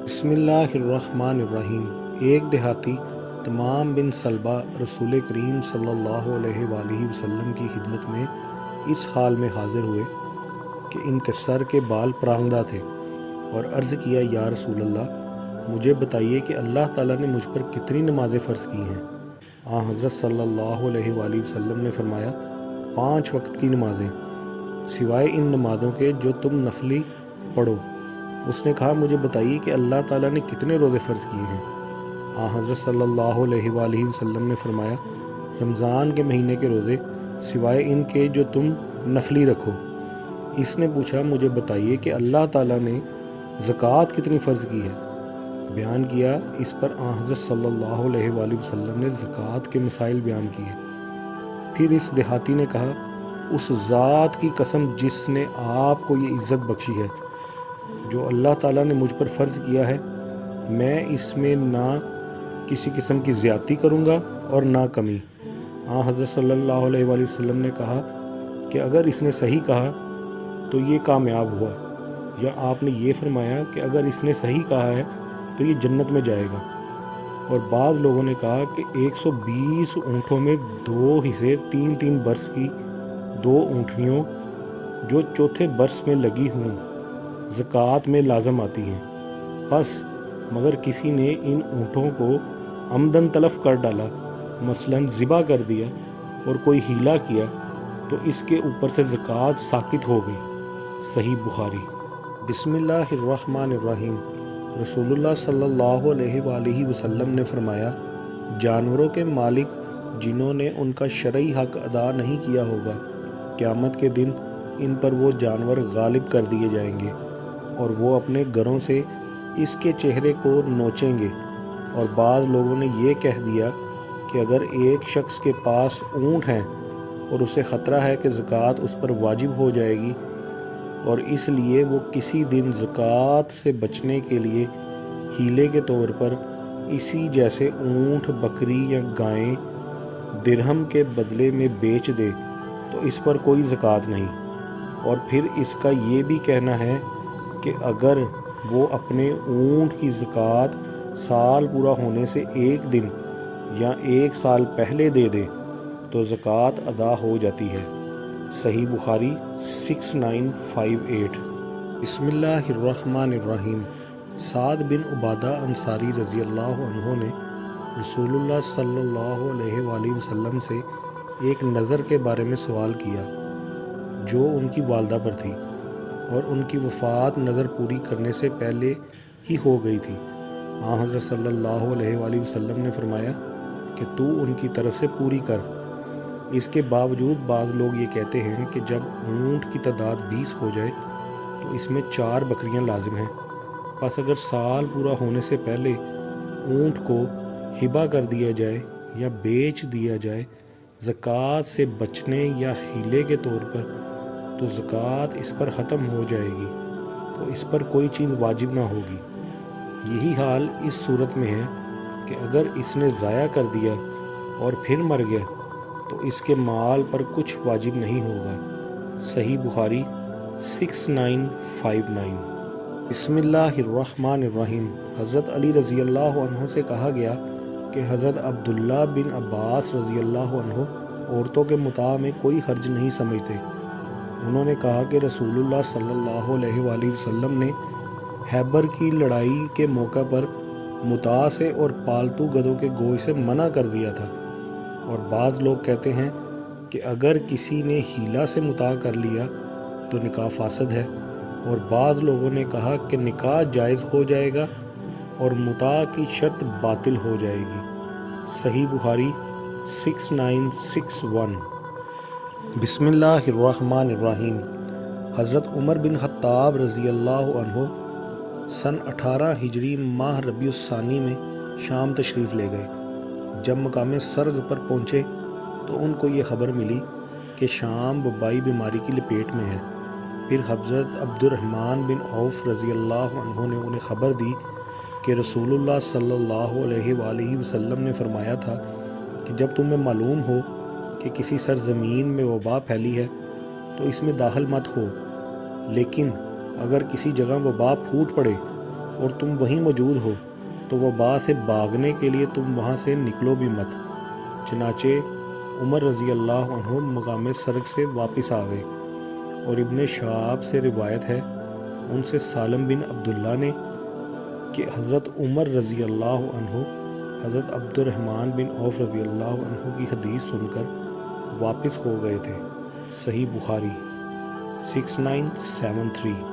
بسم اللہ الرحمن الرحیم۔ ایک دیہاتی تمام بن سلبہ رسول کریم صلی اللہ علیہ وآلہ وسلم کی خدمت میں اس حال میں حاضر ہوئے کہ ان کے سر کے بال پراندہ تھے، اور عرض کیا یا رسول اللہ، مجھے بتائیے کہ اللہ تعالیٰ نے مجھ پر کتنی نمازیں فرض کی ہیں؟ حضرت صلی اللہ علیہ وآلہ وسلم نے فرمایا، 5 وقت کی نمازیں، سوائے ان نمازوں کے جو تم نفلی پڑھو۔ اس نے کہا، مجھے بتائیے کہ اللہ تعالیٰ نے کتنے روزے فرض کیے ہیں؟ حضرت صلی اللہ علیہ وآلہ وسلم نے فرمایا، رمضان کے مہینے کے روزے، سوائے ان کے جو تم نفلی رکھو۔ اس نے پوچھا، مجھے بتائیے کہ اللہ تعالیٰ نے زکوٰۃ کتنی فرض کی ہے؟ بیان کیا۔ اس پر حضرت صلی اللہ علیہ وآلہ وسلم نے زکوٰۃ کے مسائل بیان کیے۔ پھر اس دیہاتی نے کہا، اس ذات کی قسم جس نے آپ کو یہ عزت بخشی ہے، جو اللہ تعالیٰ نے مجھ پر فرض کیا ہے، میں اس میں نہ کسی قسم کی زیادتی کروں گا اور نہ کمی۔ حضرت صلی اللہ علیہ وآلہ وسلم نے کہا کہ اگر اس نے صحیح کہا تو یہ کامیاب ہوا، یا آپ نے یہ فرمایا کہ اگر اس نے صحیح کہا ہے تو یہ جنت میں جائے گا۔ اور بعض لوگوں نے کہا کہ 120 اونٹوں میں 2 حصے 3 برس کی 2 اونٹنیوں جو چوتھے برس میں لگی ہوں زکوٰۃ میں لازم آتی ہیں۔ پس مگر کسی نے ان اونٹوں کو عمدن تلف کر ڈالا، مثلاً ذبح کر دیا، اور کوئی ہیلا کیا، تو اس کے اوپر سے زکوٰۃ ساقط ہو گئی۔ صحیح بخاری۔ بسم اللہ الرحمن الرحیم۔ رسول اللہ صلی اللہ علیہ وآلہ وسلم نے فرمایا، جانوروں کے مالک جنہوں نے ان کا شرعی حق ادا نہیں کیا ہوگا، قیامت کے دن ان پر وہ جانور غالب کر دیے جائیں گے، اور وہ اپنے گروں سے اس کے چہرے کو نوچیں گے۔ اور بعض لوگوں نے یہ کہہ دیا کہ اگر ایک شخص کے پاس اونٹ ہیں اور اسے خطرہ ہے کہ زکوٰۃ اس پر واجب ہو جائے گی، اور اس لیے وہ کسی دن زکوٰۃ سے بچنے کے لیے ہیلے کے طور پر اسی جیسے اونٹ، بکری یا گائیں درہم کے بدلے میں بیچ دے، تو اس پر کوئی زکوٰۃ نہیں۔ اور پھر اس کا یہ بھی کہنا ہے کہ اگر وہ اپنے اونٹ کی زکوٰۃ سال پورا ہونے سے 1 دن یا 1 سال پہلے دے دے تو زکوٰۃ ادا ہو جاتی ہے۔ صحیح بخاری 6958۔ بسم اللہ الرحمن الرحیم۔ سعد بن عبادہ انصاری رضی اللہ عنہ نے رسول اللہ صلی اللہ علیہ وآلہ وسلم سے ایک نظر کے بارے میں سوال کیا جو ان کی والدہ پر تھی، اور ان کی وفات نظر پوری کرنے سے پہلے ہی ہو گئی تھی۔ حضرت صلی اللہ علیہ وآلہ وسلم نے فرمایا کہ تو ان کی طرف سے پوری کر۔ اس کے باوجود بعض لوگ یہ کہتے ہیں کہ جب اونٹ کی تعداد 20 ہو جائے تو اس میں 4 بکریاں لازم ہیں۔ پس اگر سال پورا ہونے سے پہلے اونٹ کو ہبہ کر دیا جائے یا بیچ دیا جائے زکوٰۃ سے بچنے یا ہیلے کے طور پر، تو زکوٰۃ اس پر ختم ہو جائے گی، تو اس پر کوئی چیز واجب نہ ہوگی۔ یہی حال اس صورت میں ہے کہ اگر اس نے ضائع کر دیا اور پھر مر گیا تو اس کے مال پر کچھ واجب نہیں ہوگا۔ صحیح بخاری 6959۔ بسم اللہ الرحمن الرحیم۔ حضرت علی رضی اللہ عنہ سے کہا گیا کہ حضرت عبداللہ بن عباس رضی اللہ عنہ عورتوں کے متاع میں کوئی حرج نہیں سمجھتے۔ انہوں نے کہا کہ رسول اللہ صلی اللہ علیہ وآلہ وسلم نے خیبر کی لڑائی کے موقع پر متاع سے اور پالتو گدھوں کے گوشت سے منع کر دیا تھا۔ اور بعض لوگ کہتے ہیں کہ اگر کسی نے ہیلا سے متاع کر لیا تو نکاح فاسد ہے، اور بعض لوگوں نے کہا کہ نکاح جائز ہو جائے گا اور متاع کی شرط باطل ہو جائے گی۔ صحیح بخاری 6961۔ بسم اللہ الرحمن الرحیم۔ حضرت عمر بن خطاب رضی اللہ عنہ سن 18 ہجری ماہ ربیع الثانی میں شام تشریف لے گئے۔ جب مقام سرگ پر پہنچے تو ان کو یہ خبر ملی کہ شام وبائی بیماری کی لپیٹ میں ہے۔ پھر حضرت عبد الرحمن بن عوف رضی اللہ عنہ نے انہیں خبر دی کہ رسول اللہ صلی اللہ علیہ وآلہ وسلم نے فرمایا تھا کہ جب تمہیں معلوم ہو کہ کسی سرزمین میں وبا پھیلی ہے تو اس میں داخل مت ہو، لیکن اگر کسی جگہ وبا پھوٹ پڑے اور تم وہیں موجود ہو تو وبا سے بھاگنے کے لیے تم وہاں سے نکلو بھی مت۔ چنانچہ عمر رضی اللہ عنہ مقام سرگ سے واپس آ گئے، اور ابن شہاب سے روایت ہے ان سے سالم بن عبداللہ نے کہ حضرت عمر رضی اللہ عنہ حضرت عبد الرحمن بن عوف رضی اللہ عنہ کی حدیث سن کر واپس ہو گئے تھے۔ صحیح بخاری 6973۔